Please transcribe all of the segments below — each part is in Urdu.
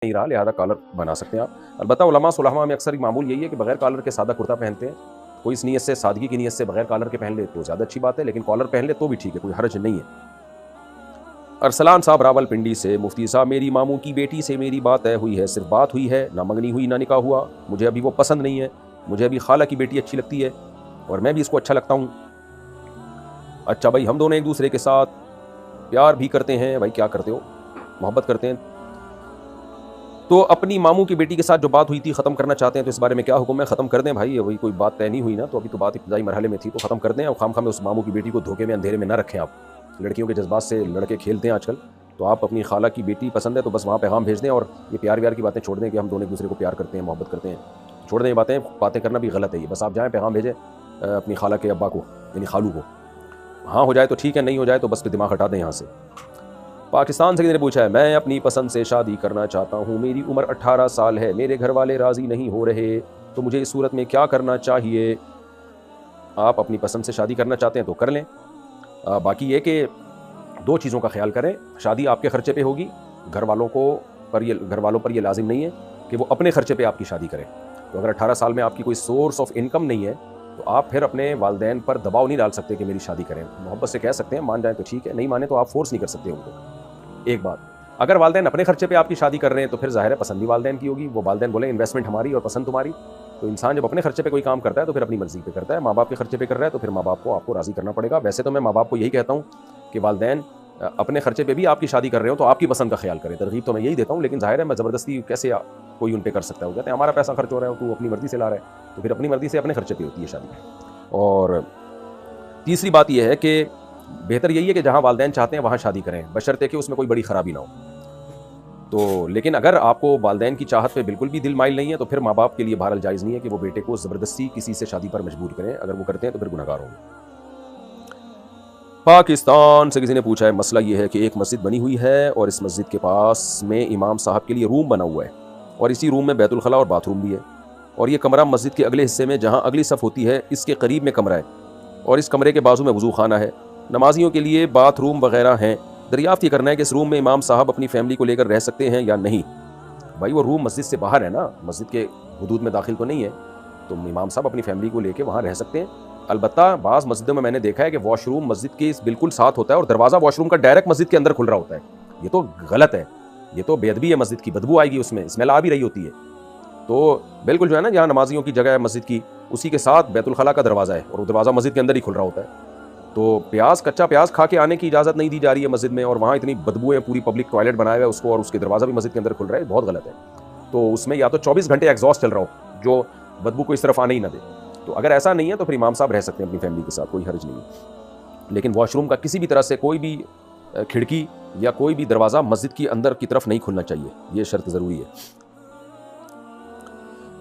نہیں رہا، لہٰذا کالر بنا سکتے ہیں آپ۔ البتہ علماء صلحاء میں اکثر معمول یہی ہے کہ بغیر کالر کے سادہ کرتا پہنتے ہیں، کوئی اس نیت سے، سادگی کی نیت سے بغیر کالر کے پہن لے تو زیادہ اچھی بات ہے، لیکن کالر پہن لے تو بھی ٹھیک ہے، کوئی حرج نہیں ہے۔ ارسلان صاحب راول پنڈی سے، مفتی صاحب میری ماموں کی بیٹی سے میری بات طے ہوئی ہے، صرف بات ہوئی ہے، نہ منگنی ہوئی نہ نکاح ہوا، مجھے ابھی وہ پسند نہیں ہے، مجھے ابھی خالہ کی بیٹی اچھی لگتی ہے اور میں بھی اس کو اچھا لگتا ہوں۔ اچھا بھائی، ہم دونوں ایک دوسرے کے ساتھ پیار بھی کرتے ہیں، بھائی کیا کرتے ہو، محبت کرتے ہیں، تو اپنی ماموں کی بیٹی کے ساتھ جو بات ہوئی تھی ختم کرنا چاہتے ہیں، تو اس بارے میں کیا حکم ہے؟ ختم کر دیں بھائی، وہی کوئی بات طے نہیں ہوئی نا، تو ابھی تو بات ابتدائی مرحلے میں تھی، تو ختم کر دیں، اور خام میں اس ماموں کی بیٹی کو دھوکے میں اندھیرے میں نہ رکھیں۔ آپ لڑکیوں کے جذبات سے لڑکے کھیلتے ہیں آج کل، تو آپ اپنی خالہ کی بیٹی پسند ہے تو بس وہاں پیغام بھیج دیں، اور یہ پیار ویار کی باتیں چھوڑ دیں کہ ہم دونوں ایک دوسرے کو پیار کرتے ہیں، محبت کرتے ہیں، چھوڑ دیں یہ باتیں کرنا بھی غلط ہے یہ، بس آپ جائیں پیغام بھیجیں اپنی خالہ کے ابا کو، یعنی خالو کو، ہاں ہو جائے تو ٹھیک ہے، نہیں ہو جائے تو بس پھر دماغ ہٹا دیں یہاں سے۔ پاکستان سے کسی نے پوچھا ہے، میں اپنی پسند سے شادی کرنا چاہتا ہوں، میری عمر 18 سال ہے، میرے گھر والے راضی نہیں ہو رہے، تو مجھے اس صورت میں کیا کرنا چاہیے؟ آپ اپنی پسند سے شادی کرنا چاہتے ہیں تو کر لیں، باقی یہ کہ دو چیزوں کا خیال کریں، شادی آپ کے خرچے پہ ہوگی، گھر والوں پر یہ لازم نہیں ہے کہ وہ اپنے خرچے پہ آپ کی شادی کریں، تو اگر 18 سال میں آپ کی کوئی سورس آف انکم نہیں ہے تو آپ پھر اپنے والدین پر دباؤ نہیں ڈال سکتے کہ میری شادی کریں، محبت سے کہہ سکتے ہیں، مان جائیں تو ٹھیک ہے، نہیں مانے تو آپ فورس نہیں کر سکتے ان کو۔ ایک بات، اگر والدین اپنے خرچے پہ آپ کی شادی کر رہے ہیں تو پھر ظاہر ہے پسند بھی والدین کی ہوگی، وہ والدین بولیں انویسٹمنٹ ہماری اور پسند تمہاری، تو انسان جب اپنے خرچے پہ کوئی کام کرتا ہے تو پھر اپنی مرضی پہ کرتا ہے، ماں باپ کے خرچے پہ کر رہا ہے تو پھر ماں باپ کو آپ کو راضی کرنا پڑے گا۔ ویسے تو میں ماں باپ کو یہی کہتا ہوں کہ والدین اپنے خرچے پہ بھی آپ کی شادی کر رہے ہو تو آپ کی پسند کا خیال کریں، ترغیب تو میں یہی دیتا ہوں، لیکن ظاہر ہے میں زبردستی کیسے کوئی ان پہ کر سکتا ہے، وہ کہتے ہیں ہمارا پیسہ خرچ ہو رہا ہے تو اپنی مرضی سے لا رہا ہے، تو پھر اپنی مرضی سے اپنے خرچے پہ ہوتی ہے شادی۔ اور تیسری بات یہ ہے کہ بہتر یہی ہے کہ جہاں والدین چاہتے ہیں وہاں شادی کریں، بشرطے کہ اس میں کوئی بڑی خرابی نہ ہو، تو لیکن اگر آپ کو والدین کی چاہت پہ بالکل بھی دل مائل نہیں ہے تو پھر ماں باپ کے لیے بہرحال جائز نہیں ہے کہ وہ بیٹے کو زبردستی کسی سے شادی پر مجبور کریں، اگر وہ کرتے ہیں تو پھر گنہگار ہوں گے۔ پاکستان سے کسی نے پوچھا ہے، مسئلہ یہ ہے کہ ایک مسجد بنی ہوئی ہے اور اس مسجد کے پاس میں امام صاحب کے لیے روم بنا ہوا ہے، اور اسی روم میں بیت الخلاء اور باتھ روم بھی ہے، اور یہ کمرہ مسجد کے اگلے حصے میں جہاں اگلی صف ہوتی ہے اس کے قریب میں کمرہ ہے، اور اس کمرے کے بازو میں وضو خانہ ہے، نمازیوں کے لیے باتھ روم وغیرہ ہیں، دریافت یہ کرنا ہے کہ اس روم میں امام صاحب اپنی فیملی کو لے کر رہ سکتے ہیں یا نہیں؟ بھائی وہ روم مسجد سے باہر ہے نا، مسجد کے حدود میں داخل تو نہیں ہے، تو امام صاحب اپنی فیملی کو لے کے وہاں رہ سکتے ہیں۔ البتہ بعض مسجدوں میں نے دیکھا ہے کہ واش روم مسجد کے بالکل ساتھ ہوتا ہے اور دروازہ واش روم کا ڈائریکٹ مسجد کے اندر کھل رہا ہوتا ہے، یہ تو غلط ہے، یہ تو بے ادبی ہے، مسجد کی بدبو آئے گی، اس میں اسمیل آ بھی رہی ہوتی ہے، تو بالکل جو ہے نا جہاں نمازیوں کی جگہ ہے مسجد کی اسی کے ساتھ بیت الخلاء کا دروازہ ہے، اور وہ دروازہ مسجد کے اندر ہی کھل رہا ہوتا ہے، تو کچا پیاز کھا کے آنے کی اجازت نہیں دی جا رہی ہے مسجد میں، اور وہاں اتنی بدبو ہے، پوری پبلک ٹوائلٹ بنایا ہوا ہے اس کو، اور اس کے دروازہ بھی مسجد کے اندر کھل رہا ہے، بہت غلط ہے، تو اس میں یا تو 24 گھنٹے ایگزاسٹ چل رہا ہو جو بدبو کو اس طرف آنے ہی نہ دے، تو اگر ایسا نہیں ہے تو پھر امام صاحب رہ سکتے ہیں اپنی فیملی کے ساتھ، کوئی حرج نہیں ہے، لیکن واش روم کا کسی بھی طرح سے کوئی بھی کھڑکی یا کوئی بھی دروازہ مسجد کی اندر کی طرف نہیں کھلنا چاہیے، یہ شرط ضروری ہے۔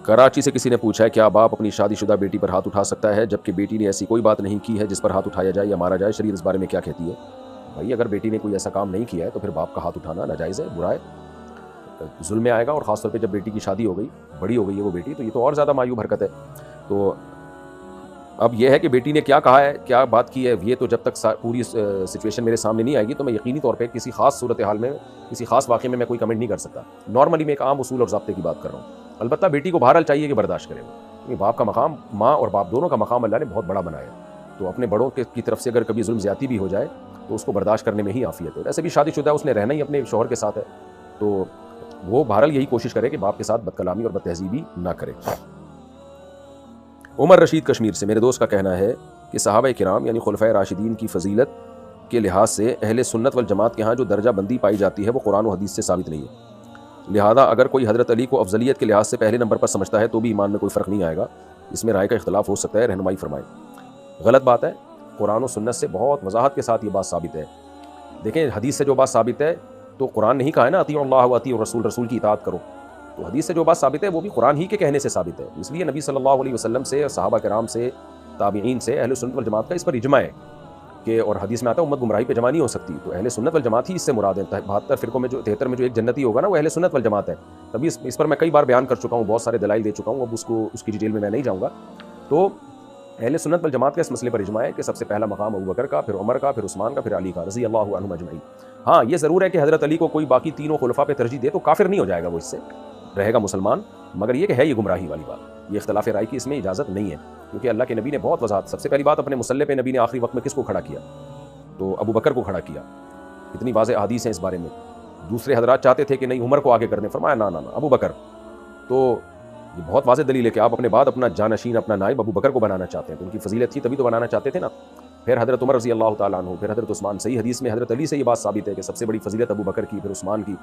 کراچی سے کسی نے پوچھا ہے، کیا باپ اپنی شادی شدہ بیٹی پر ہاتھ اٹھا سکتا ہے جبکہ بیٹی نے ایسی کوئی بات نہیں کی ہے جس پر ہاتھ اٹھایا جائے یا مارا جائے؟ شریعت اس بارے میں کیا کہتی ہے؟ بھائی اگر بیٹی نے کوئی ایسا کام نہیں کیا ہے تو پھر باپ کا ہاتھ اٹھانا ناجائز ہے، برا ہے، ظلم میں آئے گا، اور خاص طور پہ جب بیٹی کی شادی ہو گئی، بڑی ہو گئی ہے وہ بیٹی، تو یہ تو اور زیادہ معیوب حرکت ہے۔ تو اب یہ ہے کہ بیٹی نے کیا کہا ہے، کیا بات کی ہے، یہ تو جب تک پوری سچویشن میرے سامنے نہیں آئے گی تو میں یقینی طور پہ کسی خاص صورتحال میں، کسی خاص واقعے میں کوئی کمنٹ نہیں کر سکتا، نارملی میں ایک عام اصول اور ضابطے کی بات کر رہا ہوں۔ البتہ بیٹی کو بہرحال چاہیے کہ برداشت کرے، کیونکہ باپ کا مقام، ماں اور باپ دونوں کا مقام اللہ نے بہت بڑا بنایا ہے، تو اپنے بڑوں کی طرف سے اگر کبھی ظلم زیادتی بھی ہو جائے تو اس کو برداشت کرنے میں ہی عافیت ہے۔ ویسے بھی شادی شدہ اس نے رہنا ہی اپنے شوہر کے ساتھ ہے، تو وہ بہرحال یہی کوشش کرے کہ باپ کے ساتھ بد کلامی اور بد تہذیبی نہ کرے۔ عمر رشید کشمیر سے، میرے دوست کا کہنا ہے کہ صحابہ کرام یعنی خلفائے راشدین کی فضیلت کے لحاظ سے اہل سنت والجماعت کے ہاں جو درجہ بندی پائی جاتی ہے وہ قرآن و حدیث سے ثابت نہیں ہے، لہذا اگر کوئی حضرت علی کو افضلیت کے لحاظ سے پہلے نمبر پر سمجھتا ہے تو بھی ایمان میں کوئی فرق نہیں آئے گا، اس میں رائے کا اختلاف ہو سکتا ہے، رہنمائی فرمائیں۔ غلط بات ہے، قرآن و سنت سے بہت وضاحت کے ساتھ یہ بات ثابت ہے۔ دیکھیں حدیث سے جو بات ثابت ہے تو قرآن نہیں کہا ہے نا اطیعوا اللہ و اطیعوا الرسول، رسول کی اطاعت کرو، تو حدیث سے جو بات ثابت ہے وہ بھی قرآن ہی کے کہنے سے ثابت ہے، اس لیے نبی صلی اللہ علیہ وسلم سے، صحابہ کرام سے، تابعین سے، اہل سنت والجماعت کا اس پر اجماع ہے کہ، اور حدیث میں آتا ہے امت گمراہی پہ جمع نہیں ہو سکتی، تو اہل سنت والجماعت ہی اس سے مراد ہے، 72 فرقوں میں جو 73 میں جو ایک جنتی ہوگا نا وہ اہل سنت والجماعت ہے، تبھی اس پر میں کئی بار بیان کر چکا ہوں، بہت سارے دلائل دے چکا ہوں، اب اس کی ڈیٹیل میں نہیں جاؤں گا۔ تو اہل سنت والجماعت کا اس مسئلے پر اجماع ہے کہ سب سے پہلا مقام ابو بکر کا، پھر عمر کا، پھر عثمان کا، پھر علی کا رضی اللہ عنہم اجمعین۔ ہاں یہ ضرور ہے کہ حضرت علی کو کوئی باقی تینوں خلفاء پہ ترجیح دے تو کافر نہیں ہو جائے گا، وہ اس سے رہے گا مسلمان، مگر یہ کہ ہے یہ گمراہی والی بات، یہ اختلاف رائے کی اس میں اجازت نہیں ہے، کیونکہ اللہ کے نبی نے بہت وضاحت، سب سے پہلی بات اپنے مصلی پہ نبی نے آخری وقت میں کس کو کھڑا کیا؟ تو ابو بکر کو کھڑا کیا، اتنی واضح احادیث ہیں اس بارے میں۔ دوسرے حضرات چاہتے تھے کہ نہیں عمر کو آگے کر دیں، فرمایا نا ابو بکر۔ تو یہ بہت واضح دلیل ہے کہ آپ اپنے بعد اپنا جانشین، اپنا نائب ابو بکر کو بنانا چاہتے ہیں، تو ان کی فضیلت تھی تبھی تو بنانا چاہتے تھے نا۔ پھر حضرت عمر رضی اللہ تعالیٰ عنہ، پھر حضرت عثمان، صحیح حدیث میں حضرت علی سے یہ بات ثابت ہے کہ سب سے بڑی فضیلت ابو بکر کی، پھر عثمان کی،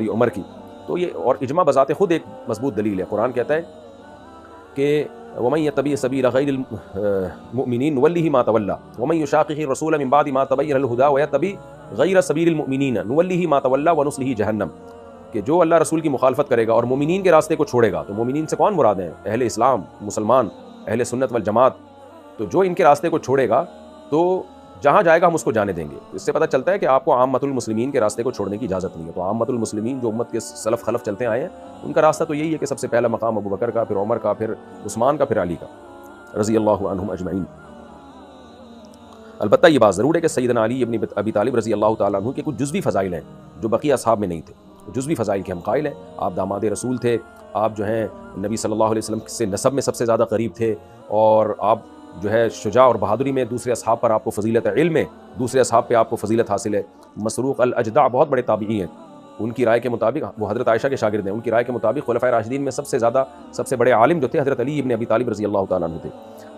عمر کی۔ تو یہ اور اجماع بذات خود ایک مضبوط دلیل ہے۔ قرآن کہتا ہے کہ وَمَن يَتَّبِعْ سَبِيلَ غَيْرِ الْمُؤْمِنِينَ نُوَلِّهِ مَا تَوَلَّىٰ وَمَن يُشَاقِقِ الرَّسُولَ مِن بَعْدِ مَا تَبَيَّنَ لَهُ الْهُدَىٰ وَيَتَّبِعْ غَيْرَ سَبِيلِ الْمُؤْمِنِينَ نُوَلِّهِ مَا تَوَلَّىٰ وَنُصْلِهِ جَهَنَّمَ، کہ جو اللہ رسول کی مخالفت کرے گا اور مومنین کے راستے کو چھوڑے گا، تو مومنین سے کون مراد ہیں؟ اہل اسلام، مسلمان، اہل سنت والجماعت۔ تو جو ان کے راستے کو چھوڑے گا تو جہاں جائے گا ہم اس کو جانے دیں گے۔ اس سے پتہ چلتا ہے کہ آپ کو عامۃ المسلمین کے راستے کو چھوڑنے کی اجازت نہیں ہے۔ تو عامۃ المسلمین جو امت کے سلف خلف چلتے آئے ہیں، ان کا راستہ تو یہی ہے کہ سب سے پہلا مقام ابو بکر کا، پھر عمر کا، پھر عثمان کا، پھر علی کا رضی اللہ عنہم اجمعین۔ البتہ یہ بات ضرور ہے کہ سیدنا علی ابن ابی طالب رضی اللہ تعالیٰ عنہ کے کچھ جزوی فضائل ہیں جو بقیہ اصحاب میں نہیں تھے، جزوی فضائل کے ہم قائل ہیں۔ آپ داماد رسول تھے، آپ جو ہیں نبی صلی اللہ علیہ وسلم سے نسب میں سب سے زیادہ قریب تھے، اور آپ جو ہے شجاع اور بہادری میں دوسرے اصحاب پر آپ کو فضیلت ہے، علم میں دوسرے اصحاب پہ آپ کو فضیلت حاصل ہے۔ مسروق الاجدع بہت بڑے تابعی ہیں، ان کی رائے کے مطابق، وہ حضرت عائشہ کے شاگرد ہیں، ان کی رائے کے مطابق خلفائے راشدین میں سب سے بڑے عالم جو تھے حضرت علی ابن ابی طالب رضی اللہ تعالیٰ عنہ تھے۔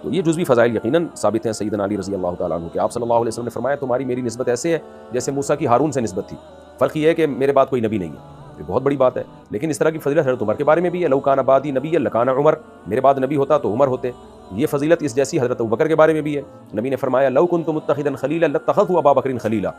تو یہ جزوی فضائل یقیناً ثابت ہیں سیدنا علی رضی اللہ تعالیٰ عنہ کہ آپ صلی اللہ علیہ وسلم نے فرمایا تمہاری میری نسبت ایسے ہے جیسے موسیٰ کی ہارون سے نسبت تھی، فرق یہ ہے کہ میرے بعد کوئی نبی نہیں ہے، یہ بہت بڑی بات ہے۔ لیکن اس طرح کی فضیلت حضرت عمر کے بارے میں بھی ہے، لو کان بعدی نبی لکان عمر، میرے بعد نبی ہوتا تو عمر ہوتے۔ یہ فضیلت اس جیسی حضرت ابوبکر کے بارے میں بھی ہے، نبی نے فرمایا لو کنت متخذا خلیلا لاتخذت ابا بکر خلیلا،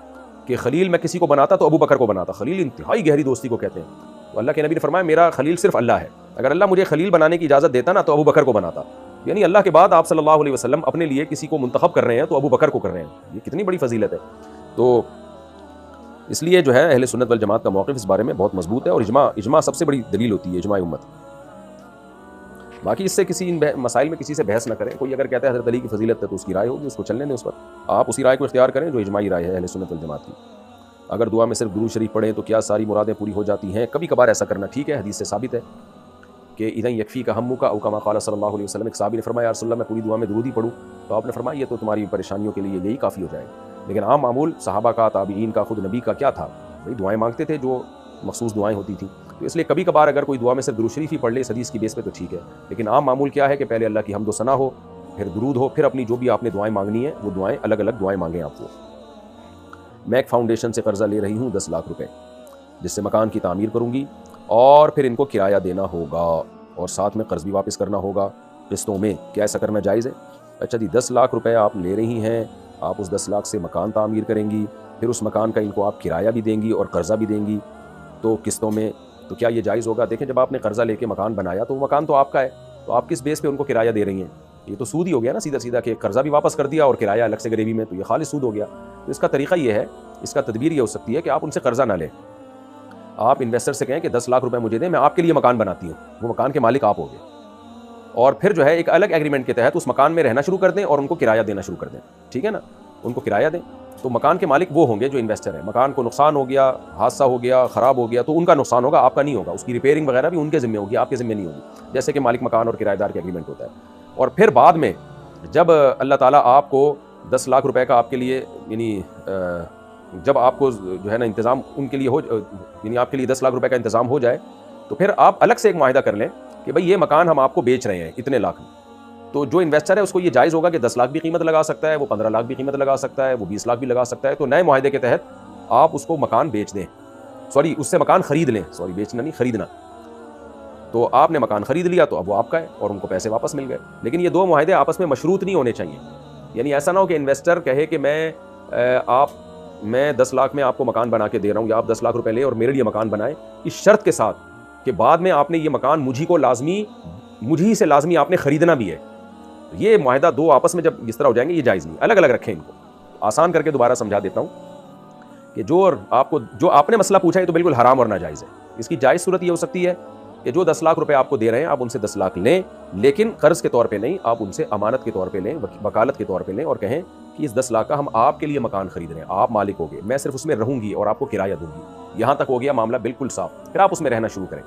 کہ خلیل میں کسی کو بناتا تو ابو بکر کو بناتا۔ خلیل انتہائی گہری دوستی کو کہتے ہیں، تو اللہ کے نبی نے فرمایا میرا خلیل صرف اللہ ہے، اگر اللہ مجھے خلیل بنانے کی اجازت دیتا نا تو ابو بکر کو بناتا، یعنی اللہ کے بعد آپ صلی اللہ علیہ وسلم اپنے لیے کسی کو منتخب کر رہے ہیں تو ابو بکر کو کر رہے ہیں، یہ کتنی بڑی فضیلت ہے۔ تو اس لیے جو ہے اہل سنت والجماعت کا موقف اس بارے میں بہت مضبوط ہے، اور اجماع سب سے بڑی دلیل ہوتی ہے، اجماع امت۔ باقی اس سے کسی ان مسائل میں کسی سے بحث نہ کریں، کوئی اگر کہتا ہے حضرت علی کی فضیلت ہے تو اس کی رائے ہوگی، اس کو چلنے دیں، اس پر آپ اسی رائے کو اختیار کریں جو اجماعی رائے ہے اہل سنت والجماعت کی۔ اگر دعا میں صرف درود شریف پڑھیں تو کیا ساری مرادیں پوری ہو جاتی ہیں؟ کبھی کبھار ایسا کرنا ٹھیک ہے، حدیث سے ثابت ہے کہ اذا یکفی کا ہمو کا او کما قال صلی اللہ علیہ وسلم، ایک صحابی نے فرمایا یا رسول اللہ میں پوری دعا میں درود ہی پڑھوں، تو آپ نے فرمایا یہ تو تمہاری پریشانیوں کے لیے یہی کافی ہو جائے گا، لیکن عام معمول صحابہ کا، تابعین کا، خود نبی کا کیا تھا، بھائی دعائیں مانگتے تھے جو مخصوص دعائیں ہوتی تھیں، تو اس لیے کبھی کبھار اگر کوئی دعا میں صرف درود شریف ہی پڑھ لے اس حدیث کی بیس پہ تو ٹھیک ہے، لیکن عام معمول کیا ہے کہ پہلے اللہ کی حمد و ثنا ہو، پھر درود ہو، پھر اپنی جو بھی آپ نے دعائیں مانگنی ہیں وہ دعائیں الگ الگ دعائیں مانگیں آپ کو۔ میں ایک فاؤنڈیشن سے قرضہ لے رہی ہوں 10 لاکھ روپے، جس سے مکان کی تعمیر کروں گی اور پھر ان کو کرایہ دینا ہوگا اور ساتھ میں قرض بھی واپس کرنا ہوگا قسطوں میں، کیا ایسا کرنا جائز ہے؟ اچھا جی، 10 لاکھ روپے آپ لے رہی ہیں، آپ اس 10 لاکھ سے مکان تعمیر کریں گی، پھر اس مکان کا ان کو آپ کرایہ بھی دیں گی اور قرضہ بھی دیں گی تو قسطوں میں، تو کیا یہ جائز ہوگا؟ دیکھیں جب آپ نے قرضہ لے کے مکان بنایا تو وہ مکان تو آپ کا ہے، تو آپ کس بیس پہ ان کو کرایہ دے رہی ہیں؟ یہ تو سود ہی ہو گیا نا سیدھا سیدھا، کہ قرضہ بھی واپس کر دیا اور کرایہ الگ سے گریوی میں، تو یہ خالص سود ہو گیا۔ تو اس کا طریقہ یہ ہے، اس کا تدبیر یہ ہو سکتی ہے کہ آپ ان سے قرضہ نہ لیں، آپ انویسٹر سے کہیں کہ 10 لاکھ روپے مجھے دیں، میں آپ کے لیے مکان بناتی ہوں، وہ مکان کے مالک آپ ہوگے، اور پھر جو ہے ایک الگ ایگریمنٹ کے تحت اس مکان میں رہنا شروع کر دیں اور ان کو کرایہ دینا شروع کر دیں، ٹھیک ہے نا، ان کو کرایہ دیں، تو مکان کے مالک وہ ہوں گے جو انویسٹر ہیں، مکان کو نقصان ہو گیا، حادثہ ہو گیا، خراب ہو گیا تو ان کا نقصان ہوگا، آپ کا نہیں ہوگا، اس کی ریپیئرنگ وغیرہ بھی ان کے ذمہ ہوگی، آپ کے ذمہ نہیں ہوگی، جیسے کہ مالک مکان اور کرایہ دار کے ایگریمنٹ ہوتا ہے۔ اور پھر بعد میں جب اللہ تعالیٰ آپ کو 10 لاکھ روپے کا آپ کے لیے، یعنی جب آپ کو جو ہے نا انتظام ان کے لیے ہو، یعنی آپ کے لیے 10 لاکھ روپے کا انتظام ہو جائے، تو پھر آپ الگ سے ایک معاہدہ کر لیں کہ بھائی یہ مکان ہم آپ کو بیچ رہے ہیں اتنے لاکھ میں، تو جو انویسٹر ہے اس کو یہ جائز ہوگا کہ 10 لاکھ بھی قیمت لگا سکتا ہے، وہ 15 لاکھ بھی قیمت لگا سکتا ہے، وہ 20 لاکھ بھی لگا سکتا ہے، تو نئے معاہدے کے تحت آپ اس کو مکان بیچ دیں، اس سے مکان خرید لیں، بیچنا نہیں خریدنا، تو آپ نے مکان خرید لیا تو اب وہ آپ کا ہے اور ان کو پیسے واپس مل گئے۔ لیکن یہ دو معاہدے آپس میں مشروط نہیں ہونے چاہیے، یعنی ایسا نہ ہو کہ انویسٹر کہے کہ میں 10 لاکھ میں آپ کو مکان بنا کے دے رہا ہوں، یا آپ 10 لاکھ روپے لیں اور میرے لیے مکان بنائیں، اس شرط کے ساتھ کہ بعد میں آپ نے یہ مکان مجھی سے لازمی آپ نے خریدنا بھی ہے۔ یہ معاہدہ دو آپس میں جب اس طرح ہو جائیں گے یہ جائز نہیں، الگ الگ رکھیں ان کو۔ آسان کر کے دوبارہ سمجھا دیتا ہوں کہ جو آپ نے مسئلہ پوچھا ہے تو بالکل حرام اور ناجائز ہے۔ اس کی جائز صورت یہ ہو سکتی ہے کہ جو 10 لاکھ روپے آپ کو دے رہے ہیں آپ ان سے 10 لاکھ لیں، لیکن قرض کے طور پہ نہیں، آپ ان سے امانت کے طور پہ لیں، وکالت کے طور پہ لیں، اور کہیں کہ اس 10 لاکھ کا ہم آپ کے لیے مکان خرید رہے ہیں، آپ مالک ہو گئے، میں صرف اس میں رہوں گی اور آپ کو کرایہ دوں گی، یہاں تک ہو گیا معاملہ بالکل صاف، پھر آپ اس میں رہنا شروع کریں۔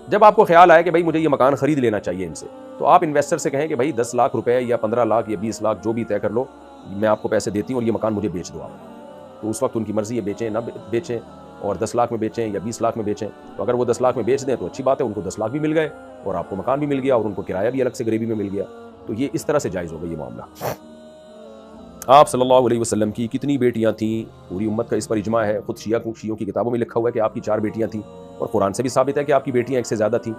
جب آپ کو خیال آئے کہ بھائی مجھے یہ مکان خرید لینا چاہیے ان سے، تو آپ انویسٹر سے کہیں کہ بھائی 10 لاکھ روپے یا 15 لاکھ یا 20 لاکھ جو بھی طے کر لو، میں آپ کو پیسے دیتی ہوں اور یہ مکان مجھے بیچ دو آپ۔ تو اس وقت ان کی مرضی ہے بیچیں نہ بیچیں، اور 10 لاکھ میں بیچیں یا 20 لاکھ میں بیچیں، تو اگر وہ 10 لاکھ میں بیچ دیں تو اچھی بات ہے، ان کو 10 لاکھ بھی مل گئے اور آپ کو مکان بھی مل گیا اور ان کو کرایہ بھی الگ سے غریبی میں مل گیا۔ تو یہ اس طرح سے جائز ہوگا یہ معاملہ۔ آپ صلی اللہ علیہ وسلم کی کتنی بیٹیاں تھیں؟ پوری امت کا اس پر اجماع ہے، خود شیعوں کی کتابوں میں لکھا ہوا ہے کہ آپ کی 4 بیٹیاں تھیں، اور قرآن سے بھی ثابت ہے کہ آپ کی بیٹیاں 1 سے زیادہ تھیں،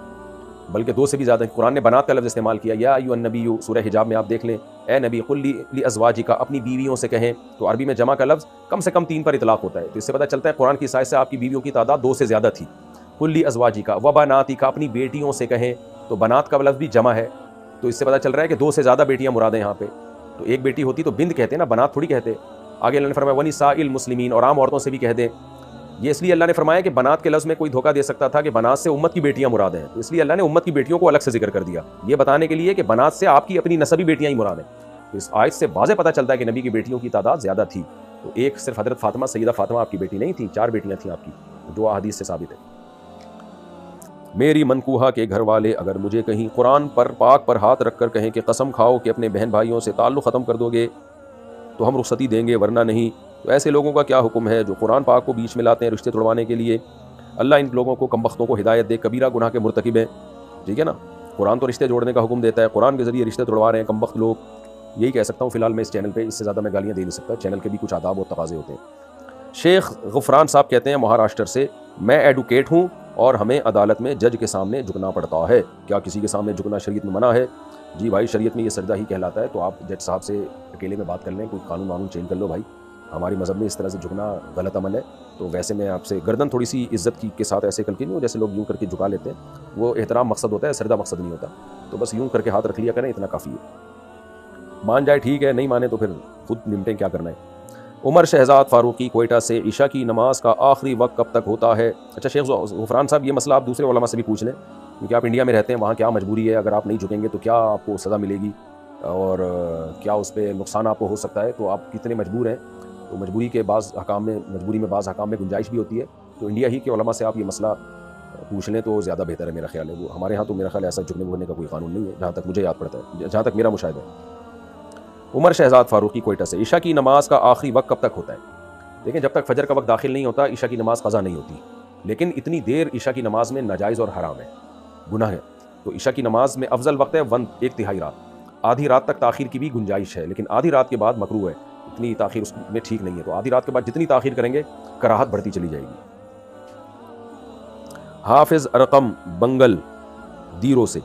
بلکہ 2 سے بھی زیادہ۔ قرآن نے بنات کا لفظ استعمال کیا، یا ایھا النبی، سورہ حجاب میں آپ دیکھ لیں، اے نبی قل لازواجک، اپنی بیویوں سے کہیں، تو عربی میں جمع کا لفظ کم سے کم 3 پر اطلاق ہوتا ہے، تو اس سے پتہ چلتا ہے قرآن کی سائز سے آپ کی بیویوں کی تعداد 2 سے زیادہ تھی۔ قل لازواجک وبناتک، اپنی بیٹیوں سے کہیں، تو بنات کا لفظ بھی جمع ہے، تو اس سے پتہ چل رہا ہے کہ 2 سے زیادہ بیٹیاں مراد ہیں یہاں پہ۔ تو ایک بیٹی ہوتی تو بنت کہتے ہیں نا، بنات تھوڑی کہتے۔ آگے اللہ نے فرمایا ونساء المسلمین، اور عام عورتوں سے بھی کہہ دیں۔ یہ اس لیے اللہ نے فرمایا کہ بنات کے لفظ میں کوئی دھوکہ دے سکتا تھا کہ بنات سے امت کی بیٹیاں مراد ہیں، تو اس لیے اللہ نے امت کی بیٹیوں کو الگ سے ذکر کر دیا، یہ بتانے کے لیے کہ بنات سے آپ کی اپنی نسبی بیٹیاں ہی مراد ہیں۔ تو اس آیت سے واضح پتہ چلتا ہے کہ نبی کی بیٹیوں کی تعداد زیادہ تھی، تو ایک صرف حضرت فاطمہ، سیدہ فاطمہ آپ کی بیٹی نہیں تھی، 4 بیٹیاں تھیں آپ کی، جو احادیث سے ثابت ہے۔ میری منکوہا کے گھر والے اگر مجھے کہیں قرآن پر پاک پر ہاتھ رکھ کر کہیں کہ قسم کھاؤ کہ اپنے بہن بھائیوں سے تعلق ختم کر دو گے تو ہم رخصتی دیں گے ورنہ نہیں، تو ایسے لوگوں کا کیا حکم ہے جو قرآن پاک کو بیچ میں لاتے ہیں رشتے توڑوانے کے لیے؟ اللہ ان لوگوں کو کمبختوں کو ہدایت دے، کبیرہ گناہ کے مرتکب ہیں، ٹھیک ہے نا۔ قرآن تو رشتے جوڑنے کا حکم دیتا ہے، قرآن کے ذریعے رشتے توڑوا رہے ہیں کمبخت لوگ، یہی کہہ سکتا ہوں فی الحال میں اس چینل پہ، اس سے زیادہ میں گالیاں دے نہیں سکتا، چینل کے بھی کچھ آداب اور تقاضے ہوتے ہیں۔ شیخ غفران صاحب کہتے ہیں مہاراشٹر سے، میں ایڈوکیٹ ہوں اور ہمیں عدالت میں جج کے سامنے جھکنا پڑتا ہے، کیا کسی کے سامنے جھکنا شریعت میں منع ہے؟ جی بھائی، شریعت میں یہ سجدہ ہی کہلاتا ہے، تو آپ جج صاحب سے اکیلے میں بات کر لیں، کوئی قانون چینج کر لو بھائی، ہماری مذہب میں اس طرح سے جھکنا غلط عمل ہے۔ تو ویسے میں آپ سے گردن تھوڑی سی عزت کے ساتھ ایسے کر کے نہیں، جیسے لوگ یوں کر کے جھکا لیتے ہیں، وہ احترام مقصد ہوتا ہے، سردہ مقصد نہیں ہوتا، تو بس یوں کر کے ہاتھ رکھ لیا کریں، اتنا کافی ہے۔ مان جائے ٹھیک ہے، نہیں مانے تو پھر خود نمٹیں، کیا کرنا ہے۔ عمر شہزاد فاروقی کوئٹہ سے، عشاء کی نماز کا آخری وقت کب تک ہوتا ہے؟ اچھا شیخ غفران صاحب، یہ مسئلہ آپ دوسرے علماء سے بھی پوچھ لیں، کیونکہ آپ انڈیا میں رہتے ہیں، وہاں کیا مجبوری ہے، اگر آپ نہیں جھکیں گے تو کیا آپ کو سزا ملے گی اور کیا اس پہ نقصان آپ کو ہو سکتا ہے، تو آپ کتنے مجبور ہیں، تو مجبوری میں بعض حکام میں گنجائش بھی ہوتی ہے، تو انڈیا ہی کے علماء سے آپ یہ مسئلہ پوچھ لیں تو زیادہ بہتر ہے، میرا خیال ہے۔ وہ ہمارے ہاں تو میرا خیال ہے ایسا جھکنے بھگنے کا کوئی قانون نہیں ہے، جہاں تک مجھے یاد پڑتا ہے، جہاں تک میرا مشاہدہ ہے۔ عمر شہزاد فاروقی کوئٹہ سے، عشاء کی نماز کا آخری وقت کب تک ہوتا ہے؟ دیکھیں، جب تک فجر کا وقت داخل نہیں ہوتا عشاء کی نماز قضا نہیں ہوتی، لیکن اتنی دیر عشاء کی نماز میں ناجائز اور حرام ہے، گناہ ہے۔ تو عشاء کی نماز میں افضل وقت ہے 1/3 رات، آدھی رات تک تاخیر کی بھی گنجائش ہے، لیکن آدھی رات کے بعد مکروہ ہے، اتنی تاخیر اس میں ٹھیک نہیں ہے، تو آدھی رات کے بعد جتنی تاخیر کریں گے کراہت بڑھتی چلی جائے گی۔ حافظ ارقم بنگل دیرو سے،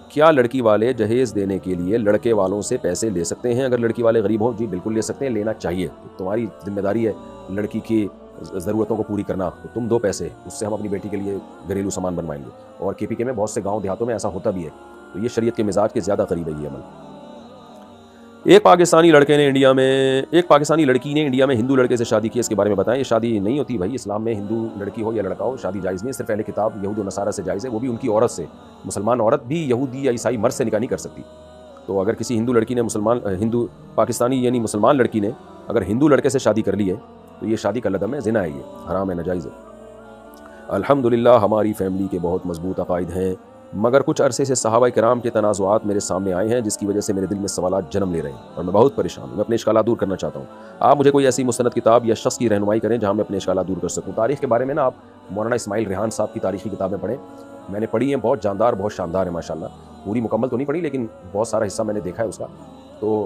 کیا لڑکی والے جہیز دینے کے لیے لڑکے والوں سے پیسے لے سکتے ہیں اگر لڑکی والے غریب ہوں؟ جی بالکل لے سکتے ہیں، لینا چاہیے، تمہاری ذمہ داری ہے لڑکی کی ضرورتوں کو پوری کرنا، تو تم دو پیسے، اس سے ہم اپنی بیٹی کے لیے گھریلو سامان بنوائیں گے، اور کے پی کے میں بہت سے گاؤں دیہاتوں میں ایسا ہوتا بھی ہے، تو یہ شریعت کے مزاج کے زیادہ قریب ہے یہ عمل۔ ایک پاکستانی لڑکی نے انڈیا میں ہندو لڑکے سے شادی کی، اس کے بارے میں بتائیں۔ یہ شادی نہیں ہوتی بھائی، اسلام میں ہندو لڑکی ہو یا لڑکا ہو شادی جائز نہیں ہے، صرف اہل کتاب یہود و نصارہ سے جائز ہے، وہ بھی ان کی عورت سے، مسلمان عورت بھی یہودی یا عیسائی مرد سے نکاح نہیں کر سکتی۔ تو اگر کسی ہندو لڑکی نے پاکستانی یعنی مسلمان لڑکی نے اگر ہندو لڑکے سے شادی کر لی ہے تو یہ شادی کا لدم ہے، زنا ہے، یہ حرام ہے، ناجائز ہے۔ الحمدللہ ہماری فیملی کے بہت مضبوط عقائد ہیں، مگر کچھ عرصے سے صحابہ کرام کے تنازعات میرے سامنے آئے ہیں جس کی وجہ سے میرے دل میں سوالات جنم لے رہے ہیں اور میں بہت پریشان ہوں، میں اپنے اشکالات دور کرنا چاہتا ہوں۔ آپ مجھے کوئی ایسی مستند کتاب یا شخص کی رہنمائی کریں جہاں میں اپنے اشکالات دور کر سکوں۔ تاریخ کے بارے میں نا آپ مولانا اسماعیل ریحان صاحب کی تاریخی کتابیں پڑھیں، میں نے پڑھی ہیں، بہت جاندار، بہت شاندار ہے ماشاءاللہ، پوری مکمل تو نہیں پڑھی لیکن بہت سارا حصہ میں نے دیکھا ہے اس کا، تو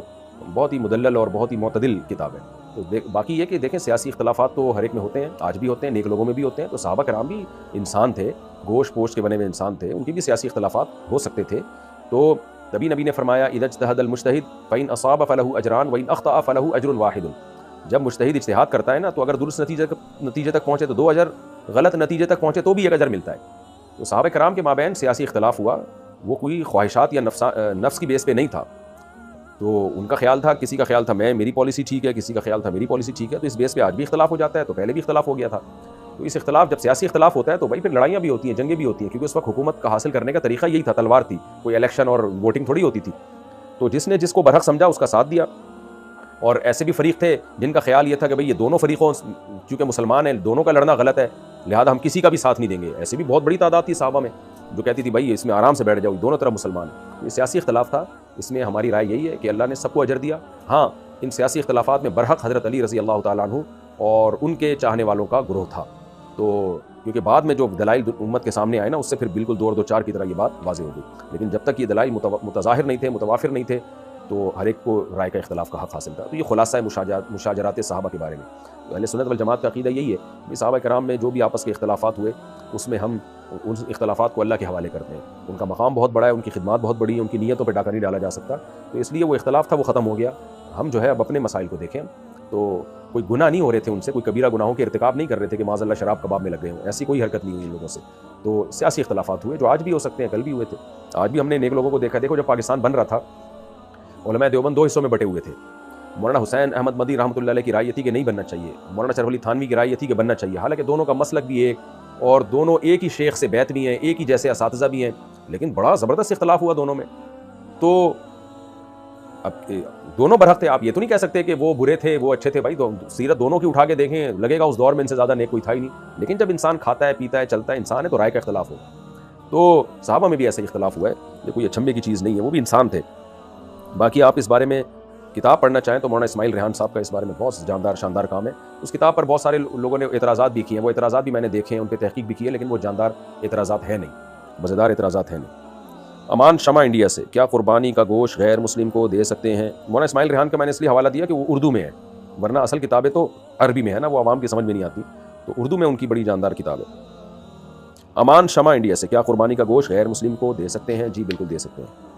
بہت ہی مدلل اور بہت ہی معتدل کتاب ہے۔ تو باقی یہ کہ دیکھیں سیاسی اختلافات تو ہر ایک میں ہوتے ہیں، آج بھی ہوتے ہیں، نیک لوگوں میں بھی ہوتے ہیں، تو صحابہ کرام بھی انسان تھے، گوشت پوشت کے بنے ہوئے انسان تھے، ان کی بھی سیاسی اختلافات ہو سکتے تھے، تو تبھی نبی نے فرمایا اذا اجتہد المجتہد فإن اصاب فلہ اجران وإن اخطأ فلہ اجر واحد۔ جب مجتہد اجتہاد کرتا ہے نا تو اگر درست نتیجے تک پہنچے تو 2 اجر، غلط نتیجے تک پہنچے تو بھی 1 اجر ملتا ہے۔ تو صحابہ کرام کے مابین سیاسی اختلاف ہوا، وہ کوئی خواہشات یا نفس کی بیس پہ نہیں تھا، تو ان کا خیال تھا، کسی کا خیال تھا میری پالیسی ٹھیک ہے، کسی کا خیال تھا میری پالیسی ٹھیک ہے، تو اس بیس پہ آج بھی اختلاف ہو جاتا ہے، تو پہلے بھی اختلاف ہو گیا تھا۔ تو اس اختلاف جب سیاسی اختلاف ہوتا ہے تو بھائی پھر لڑائیاں بھی ہوتی ہیں, جنگیں بھی ہوتی ہیں, کیونکہ اس وقت حکومت کا حاصل کرنے کا طریقہ یہی تھا, تلوار تھی, کوئی الیکشن اور ووٹنگ تھوڑی ہوتی تھی. تو جس نے جس کو برحق سمجھا اس کا ساتھ دیا. اور ایسے بھی فریق تھے جن کا خیال یہ تھا کہ بھئی یہ دونوں فریقوں چونکہ مسلمان ہیں, دونوں کا لڑنا غلط ہے, لہذا ہم کسی کا بھی ساتھ نہیں دیں گے. ایسی بھی بہت بڑی تعداد تھی صحابہ میں جو کہتی تھی بھائی اس میں آرام سے بیٹھ جاؤ, دونوں طرف مسلمان ہیں. یہ سیاسی اختلاف تھا. اس میں ہماری رائے یہی ہے کہ اللہ نے سب کو اجر دیا. ہاں, ان سیاسی اختلافات میں برحق حضرت علی رضی اللہ تعالیٰ عنہ اور ان کے چاہنے والوں کا گروہ تھا. تو کیونکہ بعد میں جو دلائل امت کے سامنے آئے نا, اس سے پھر بالکل دو اور دو چار کی طرح یہ بات واضح ہو گئی. لیکن جب تک یہ دلائل متظاہر نہیں تھے, متوافر نہیں تھے, تو ہر ایک کو رائے کا اختلاف کا حق حاصل تھا. تو یہ خلاصہ ہے مشاجرات صحابہ کے بارے میں. تو اہل سنت والجماعت کا عقیدہ یہی ہے کہ صحابہ کرام میں جو بھی آپس کے اختلافات ہوئے اس میں ہم ان اختلافات کو اللہ کے حوالے کرتے ہیں. ان کا مقام بہت بڑا ہے, ان کی خدمات بہت بڑی ہیں, ان کی نیتوں پہ ڈاکہ نہیں ڈالا جا سکتا. تو اس لیے وہ اختلاف تھا, وہ ختم ہو گیا. ہم جو ہے اب اپنے مسائل کو دیکھیں. تو کوئی گناہ نہیں ہو رہے تھے ان سے, کوئی کبیرہ گناہوں کے ارتکاب نہیں کر رہے تھے کہ معاذ اللہ شراب کباب میں لگ گئے ہوں, ایسی کوئی حرکت نہیں ہوئی ان لوگوں سے. تو سیاسی اختلافات ہوئے جو آج بھی ہو سکتے ہیں, کل بھی ہوئے تھے. آج بھی ہم نے نیک لوگوں کو دیکھا. دیکھو جب پاکستان بن رہا تھا, علماء دیوبند دو حصوں میں بٹے ہوئے تھے. مولانا حسین احمد مدنی رحمۃ اللہ علیہ کی رائے یہ تھی کہ نہیں بننا چاہیے, مولانا شرف علی تھانوی کی رائے یہ تھی کہ بننا چاہیے. حالانکہ دونوں کا مسلک بھی ایک, اور دونوں ایک ہی شیخ سے بیعت بھی ہیں, ایک ہی جیسے اساتذہ بھی ہیں, لیکن بڑا زبردست اختلاف ہوا دونوں میں. تو اب دونوں برحق تھے. آپ یہ تو نہیں کہہ سکتے کہ وہ برے تھے وہ اچھے تھے. بھائی تو سیرت دونوں کی اٹھا کے دیکھیں, لگے گا اس دور میں ان سے زیادہ نیک کوئی تھا ہی نہیں. لیکن جب انسان کھاتا ہے, پیتا ہے, چلتا ہے, انسان ہے, تو رائے کا اختلاف ہو. تو صحابہ میں بھی ایسا اختلاف ہوا ہے, یہ کوئی اچھمبے کی چیز نہیں ہے, وہ بھی انسان تھے. باقی آپ اس بارے میں کتاب پڑھنا چاہیں تو مولانا اسماعیل ریحان صاحب کا اس بارے میں بہت جاندار شاندار کام ہے. اس کتاب پر بہت سارے لوگوں نے اعتراضات بھی کیے ہیں. وہ اعتراضات بھی میں نے دیکھے ہیں, ان پہ تحقیق بھی کی ہے, لیکن وہ جاندار اعتراضات ہیں نہیں, مزیدار اعتراضات ہیں نہیں. امان شمع انڈیا سے, کیا قربانی کا گوشت غیر مسلم کو دے سکتے ہیں؟ مولانا اسماعیل ریحان کا میں نے اس لیے حوالہ دیا کہ وہ اردو میں ہے, ورنہ اصل کتابیں تو عربی میں ہے نا, وہ عوام کی سمجھ میں نہیں آتی. تو اردو میں ان کی بڑی جاندار کتاب ہے. امان شمع انڈیا سے, کیا قربانی کا گوشت غیر مسلم کو دے سکتے ہیں؟ جی بالکل دے سکتے ہیں.